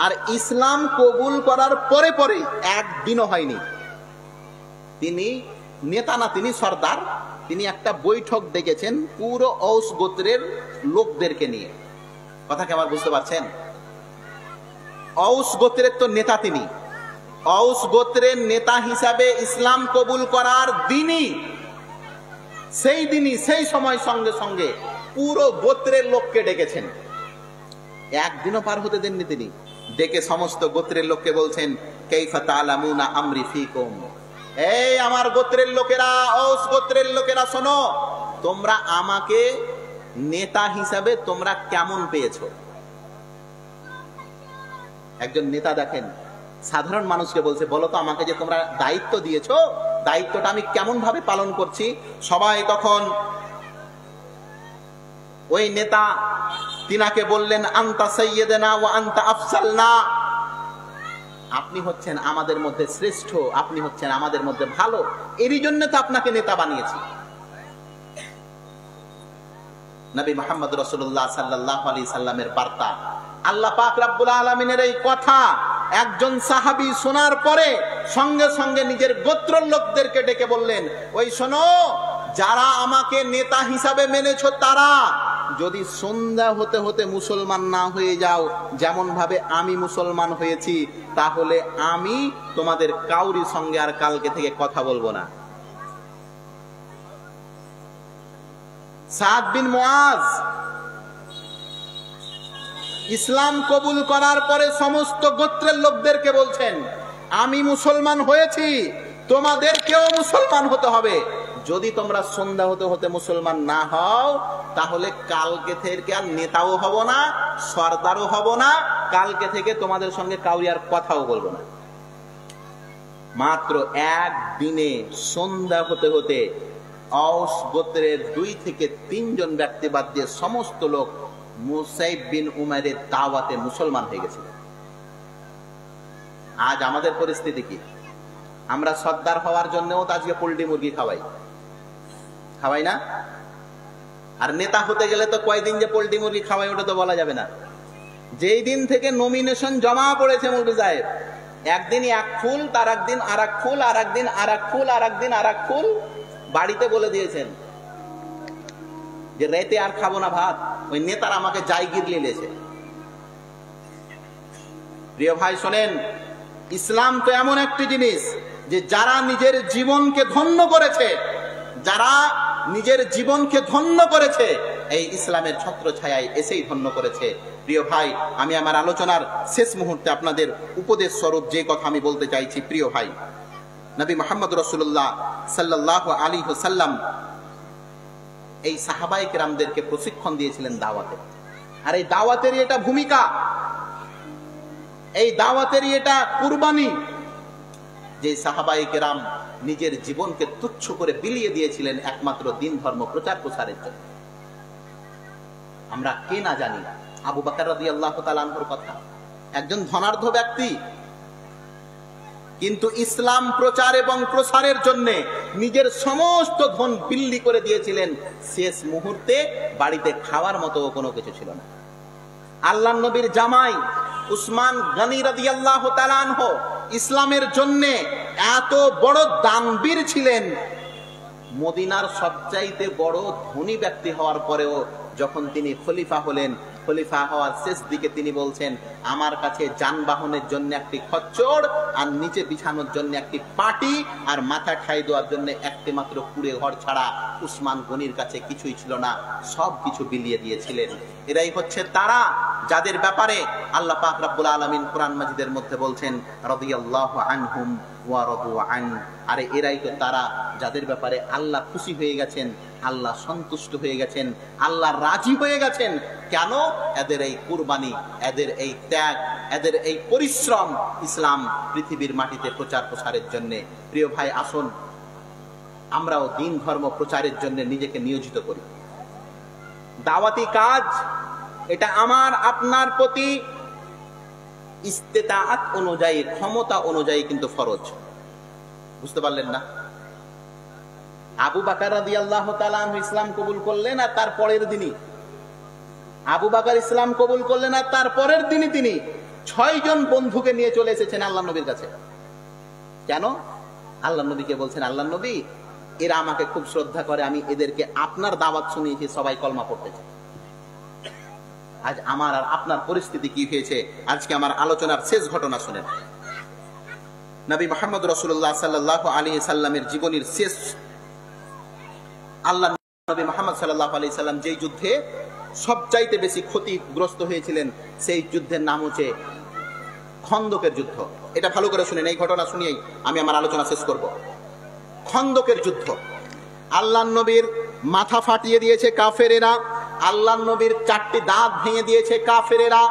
S1: আর ইসলাম কবুল করার পরে পরে একদিনও হয়নি তিনি নেতা না, তিনি সর্দার। তিনি একটা বৈঠক ডেকেছেন পুরো আউস গোত্রের লোকদেরকে নিয়ে। কথা কি আবার বুঝতে পারছেন? আউস গোত্রের তো নেতা তিনি। আউস গোত্রের নেতা হিসাবে ইসলাম কবুল করার দিনই, সেই দিনই, সেই সময় সঙ্গে সঙ্গে পুরো গোত্রের লোককে ডেকেছেন। একদিনও পার হতে দেননি তিনি। ডেকে সমস্ত গোত্রের লোককে বলছেন, কাইফা তা'লামুনা আমরি ফীকুম, এই আমার গোত্রের লোকেরা, আউস গোত্রের লোকেরা, শোনো, তোমরা আমাকে নেতা হিসাবে তোমরা কেমন পেয়েছো? একজন নেতা দেখেন সাধারণ মানুষকে বলছে, বলো তো আমাকে যে তোমরা দায়িত্ব দিয়েছো, দায়িত্বটা আমি কেমন ভাবে পালন করছি? সবাই তখন ওই নেতা তিনাকে বললেন, আনতা সাইয়্যিদুনা ওয়া আনতা আফজালনা, আপনি হচ্ছেন আমাদের মধ্যে শ্রেষ্ঠ, আপনি হচ্ছেন আমাদের মধ্যে ভালো, এরই জন্য তো আপনাকে নেতা বানিয়েছি। নবী মুহাম্মদ রাসূলুল্লাহ সাল্লাল্লাহু আলাইহি সাল্লামের বার্তা, আল্লাহ পাক রব্বুল আলামিনের এই কথা একজন সাহাবী শোনার পরে সঙ্গে সঙ্গে নিজের গোত্রের লোকদেরকে ডেকে বললেন, ওই শোনো, যারা আমাকে নেতা হিসাবে মেনেছো তারা যদি সন্ধ্যা হতে হতে মুসলমান না হয়ে যাও যেমন ভাবে আমি মুসলমান হয়েছি, তাহলে আমি তোমাদের কাউরি সঙ্গে আর কালকে থেকে কথা বলবো না। সাদ বিন মুআজ ইসলাম কবুল করার পরে সমস্ত গোত্রের লোকদেরকে বলছেন, আমি মুসলমান হয়েছি, তোমাদেরকেও মুসলমান হতে হবে। যদি তোমরা সন্ধ্যা হতে হতে মুসলমান না হও, তাহলে কালকে থেকে আর নেতাও হব না, সর্দারও হব না, কালকে থেকে তোমাদের সঙ্গে কাউরি আর কথাও বলবো না। মাত্র একদিনে সন্ধ্যা হতে হতে আউস গোত্রের 2 থেকে 3 জন ব্যক্তি বাদ দিয়ে সমস্ত লোক মুসাইব বিন উমাইরের দাওয়াতে মুসলমান হয়ে গেছিল। আজ আমাদের পরিস্থিতি কি? আমরা সর্দার হওয়ার জন্যও তো আজকে পোল্ট্রি মুরগি খাওয়াই না? আর নেতা হতে গেলে তো কয়দিন যে পোল্ট্রি মুরগি খাওয়াই ওটা তো বলা যাবে না। যেই দিন থেকে নমিনেশন জমা পড়েছে মৌলভী সাহেব, একদিন এক ফুল, তার একদিন আর এক ফুল, আর একদিন আর এক ফুল, আর একদিন আর এক ফুল, বাড়িতে বলে দিয়েছেন যে রাতে আর খাবো না ভাত, ওই নেতার আমাকে জায়গির লিয়েছে। প্রিয় ভাই শোনেন, ইসলাম তো এমন একটি জিনিস যে যারা নিজের জীবনকে ধন্য করেছে, যারা নিজের জীবনকে ধন্য করেছে, এই ইসলামের ছত্র ছায়ায় এসেই ধন্য করেছে। প্রিয় ভাই, আমি আমার আলোচনার শেষ মুহূর্তে আপনাদের উপদেশ স্বরূপ যে কথা আমি বলতে চাইছি, প্রিয় ভাই, নবী মুহাম্মদ রাসূলুল্লাহ সাল্লাল্লাহু আলাইহি ওয়াসাল্লাম এই সাহাবায়ে কেরামদেরকে প্রশিক্ষণ দিয়েছিলেন দাওয়াতে। আর এই দাওয়াতেরই এটা ভূমিকা, এই দাওয়াতেরই এটা কুরবানি, যে সাহাবায়ে কেরাম নিজের জীবনকে তুচ্ছ করে বিলিয়ে দিয়েছিলেন একমাত্র দিন ধর্ম প্রচার প্রসারের জন্য। আমরা কে না জানি আবু বকর রাদিয়াল্লাহু তাআলা আনহুর কথা। একজন ধনাঢ্য ব্যক্তি, কিন্তু ইসলাম প্রচার এবং প্রসারের জন্য নিজের সমস্ত ধন বিল্লি করে দিয়েছিলেন। শেষ মুহূর্তে বাড়িতে খাওয়ার মতো কোনো কিছু ছিল না। আল্লাহর নবীর জামাই উসমান গনি রাদিয়াল্লাহু তাআলা আনহু ইসলামের জন্য এত বড় দানবীর ছিলেন, মদিনার সবচাইতে বড় ধনী ব্যক্তি হওয়ার পরেও যখন তিনি খলিফা হলেন, খলিফা হওয়ার শেষ দিকে তিনি বলছেন, আমার কাছে যানবাহনের জন্য একটি খচ্চর, আর নিচে বিছানোর জন্য একটি পাটি, আর মাথা ঠাই দেওয়ার জন্য একটি মাত্র কুড়ে ঘর ছাড়া উসমান গনির কাছে কিছুই ছিল না, সব কিছু বিলিয়ে দিয়েছিলেন। এরাই হচ্ছে তারা যাদের ব্যাপারে আল্লাহ পাক রব্বুল আলামিন কোরআন মাজিদের মধ্যে বলছেন রাদিয়াল্লাহু আনহুম ওয়া রাদু আন। আরে এরাই তো তারা যাদের ব্যাপারে আল্লাহ খুশি হয়ে গেছেন, আল্লাহ সন্তুষ্ট হয়ে গেছেন, আল্লাহ রাজি হয়ে গেছেন। কেন? এদের এই কুরবানি, এদের এই ত্যাগ, এদের এই পরিশ্রম ইসলাম পৃথিবীর মাটিতে প্রচার প্রসারের জন্য। প্রিয় ভাই, আসুন আমরাও দিন ধর্ম প্রচারের জন্য নিজেকে নিয়োজিত করি। দাওয়াতি কাজ এটা আমার আপনার প্রতি ইস্তেতাআত অনুযায়ী, ক্ষমতা অনুযায়ী কিন্তু ফরজ। বুঝতে পারলেন না? আবু বকর রাদিয়াল্লাহু তাআলা আনহু ইসলাম কবুল করলেন, আর তার পরের দিনই আবু বকর ইসলাম কবুল করলেন, আর তার পরের দিনই তিনি 6 জন বন্ধুকে নিয়ে চলে এসেছেন আল্লাহ নবীর কাছে। কেন? আল্লাহ নবীকে বলছেন, আল্লাহ নবী, এরা আমাকে খুব শ্রদ্ধা করে, আমি এদেরকে আপনার দাওয়াত শুনিয়েছি, সবাই কলমা পড়তেছে। আজ আমার আর আপনার পরিস্থিতি কি হয়েছে? আজকে আমার আলোচনার শেষ ঘটনা শুনেন। নবী মুহাম্মদ রাসূলুল্লাহ সাল্লাল্লাহু আলাইহি সাল্লামের জীবনের শেষ, আল্লাহ নবী মুহাম্মদ সাল্লাল্লাহু আলাইহি সাল্লাম যেই যুদ্ধে সবচাইতে বেশি ক্ষতিগ্রস্ত হয়েছিলেন, সেই যুদ্ধের নাম হচ্ছে খন্দকের যুদ্ধ। এটা ভালো করে শুনেন, এই ঘটনা শুনিয়েই আমি আমার আলোচনা শেষ করব। খন্দকের যুদ্ধ, আল্লাহ নবীর মাথা ফাটিয়ে দিয়েছে কাফেরেরা, আল্লাহ নবীর 4টি দাঁত ভেঙে দিয়েছে কাফেরেরা,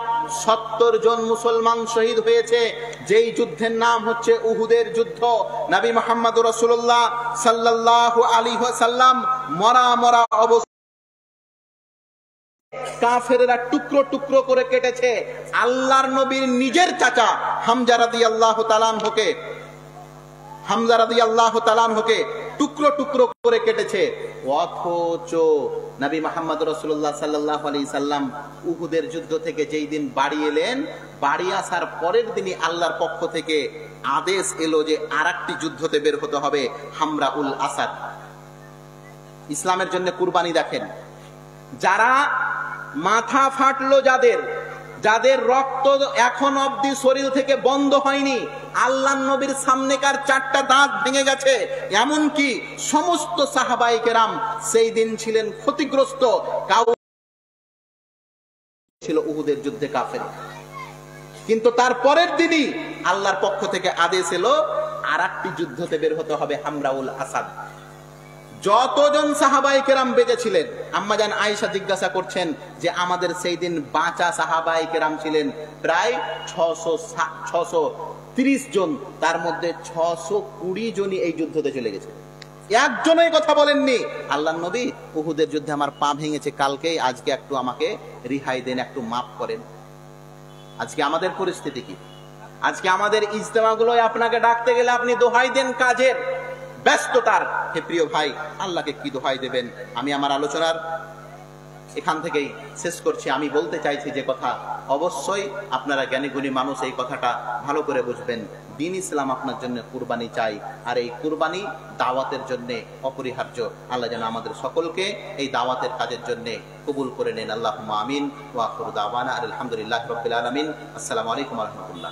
S1: 70 জন মুসলমান শহীদ হয়েছে। যেই যুদ্ধের নাম হচ্ছে উহুদের যুদ্ধ। নবী মুহাম্মদ রাসূলুল্লাহ সাল্লাল্লাহু আলাইহি ওয়াসাল্লাম মরা অবস্থা কাফেরেরা টুকরো টুকরো করে কেটেছে। আল্লাহর নবীর নিজের চাচা হামজা রাদিয়াল্লাহু তাআলা আনহুকে টুকরো টুকরো করে কেটেছে। অথচ নবী মুহাম্মদ রাসূলুল্লাহ সাল্লাল্লাহু আলাইহি সাল্লাম উহুদের যুদ্ধ থেকে যেই দিন বাড়ি এলেন, বাড়ি আসার পরের দিনই আল্লাহর পক্ষ থেকে আদেশ এলো যে আরেকটি যুদ্ধতে বের হতে হবে, হামরাউল আসাদ। ইসলামের জন্য কুরবানি দেখেন। যারা মাথা ফাটলো, যাদের রক্ত এখন অবধি শরীর থেকে বন্ধ হয়নি, আল্লাহর নবীর সামনেকার 4টা দাঁত ভেঙে গেছে, এমনকি সমস্ত সাহাবায়ে কেরাম সেই দিন ছিলেন ক্ষতিগ্রস্ত। কাউ ছিল উহুদের যুদ্ধে কাফের, কিন্তু তার পরের দিনই আল্লাহর পক্ষ থেকে আদেশ এলো আরেকটি যুদ্ধতে বের হতে হবে, হামরাউল আসাদ। যতজন সাহাবায়ে কেরাম বেঁচে ছিলেন, আম্মাজান আয়েশা জিজ্ঞাসা করছেন যে আমাদের সেই দিন বাঁচা সাহাবায়ে কেরাম ছিলেন প্রায় 630 জন, তার মধ্যে 620 জনই এই যুদ্ধতে চলে গেছে। একজনই কথা বলেননি, আল্লাহর নবী, উহুদের যুদ্ধে আমার পা ভেঙেছে কালকেই, আজকে একটু আমাকে রিহাই দেন, একটু মাফ করেন। আজকে আমাদের পরিস্থিতি কি? আজকে আমাদের ইজতেমাগুলোয় আপনাকে ডাকতে গেলে আপনি দোহাই দেন কাজের ব্যস্ততার। হে প্রিয় ভাই, আল্লাহকে কি দোহাই দেবেন? আমি আমার আলোচনার এখান থেকেই শেষ করছি। আমি বলতে চাইছি যে কথা, অবশ্যই আপনারা জ্ঞানীগুণী মানুষ এই কথাটা ভালো করে বুঝবেন। দ্বীন ইসলাম আপনার জন্য কুরবানি চাই, আর এই কুরবানি দাওয়াতের জন্য অপরিহার্য। আল্লাহ যেন আমাদের সকলকে এই দাওয়াতের কাজের জন্য কবুল করে নেন। আল্লাহুম্মা আমিন। ওয়া আখিরু দাওয়ানা আলহামদুলিল্লাহি রাব্বিল আলামিন। আসসালামু আলাইকুম ওয়া রাহমাতুল্লাহ।